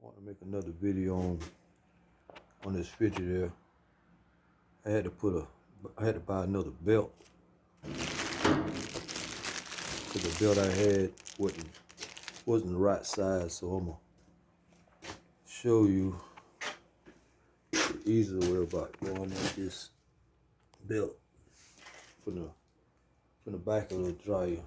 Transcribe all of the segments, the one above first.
I want to make another video on this Frigidaire. I had to buy another belt because the belt I had wasn't the right size. So I'm gonna show you the easier way about going at this belt from the back of the dryer.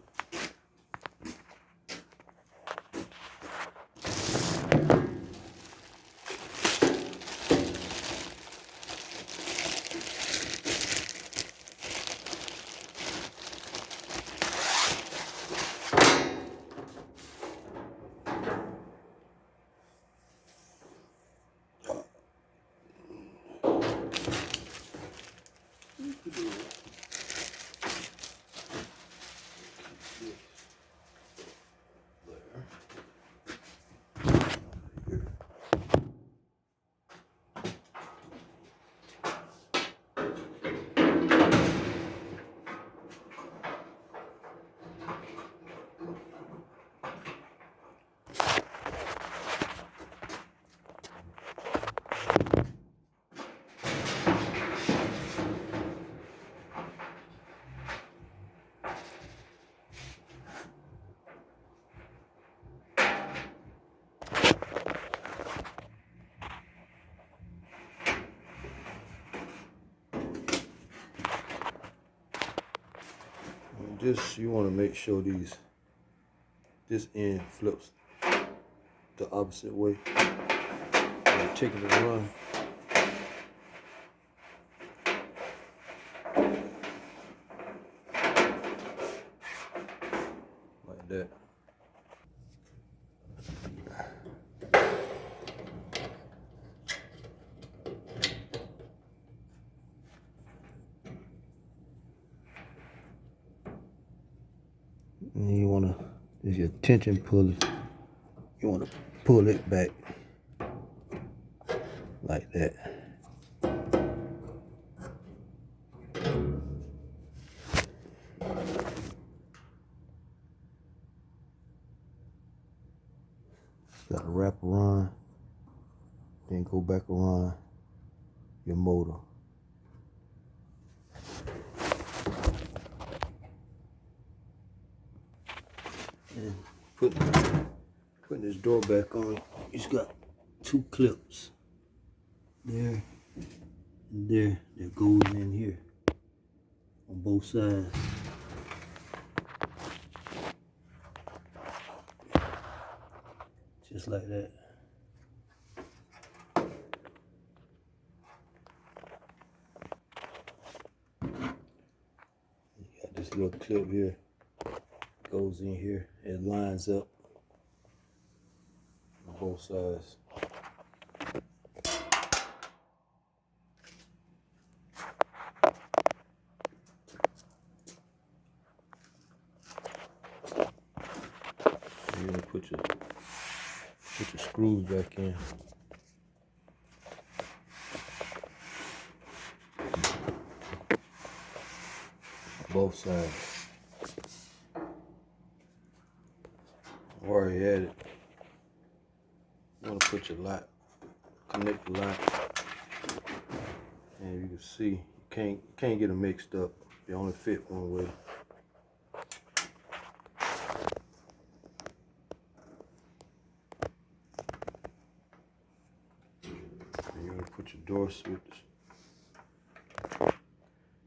You want to make sure this end flips the opposite way. I'm taking it run. Like that. And you want to, there's your tension pulley. You want to pull it back like that. Got to wrap around, then go back around your motor. And putting this door back on, it's got two clips there and there that goes in here on both sides. Just like that. You got this little clip here, goes in here, it lines up on both sides. You're gonna put your screws back in. Both sides. I already had it. You want to put your lock, connect the lock, and you can see you can't get them mixed up. They only fit one way. And you're gonna put your door switch,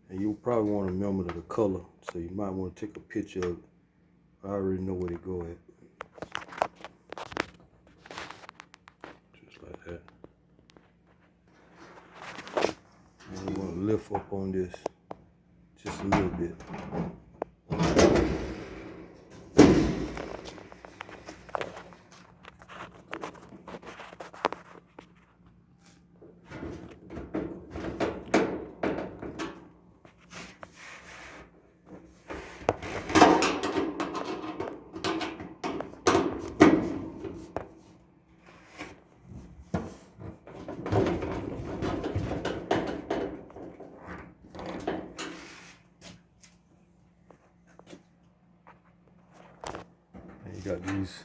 and you probably want to remember the color, so you might want to take a picture of it. I already know where to go at. Just like that. And you want to lift up on this just a little bit. You got these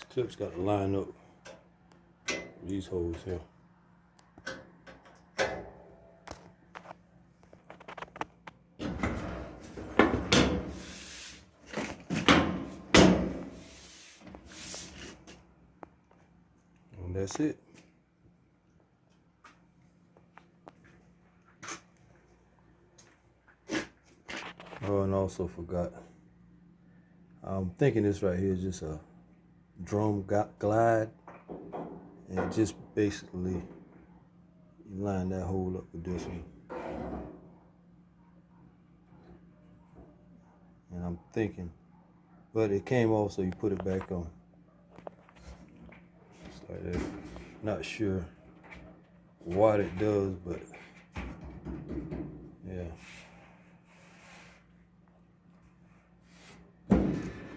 clips got to line up these holes here. And that's it. Oh, and also forgot. I'm thinking this right here is just a drum glide, and just basically you line that hole up with this one. And I'm thinking, but it came off, so you put it back on. Just like that. Not sure what it does, but yeah.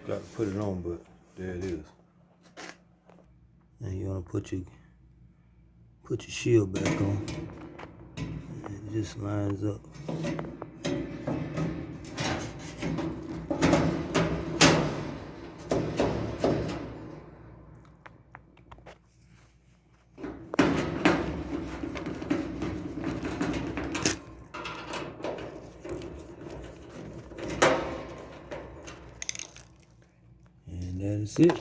Got to put it on, but there it is. And you want to put your shield back on. It just lines up. And that is it.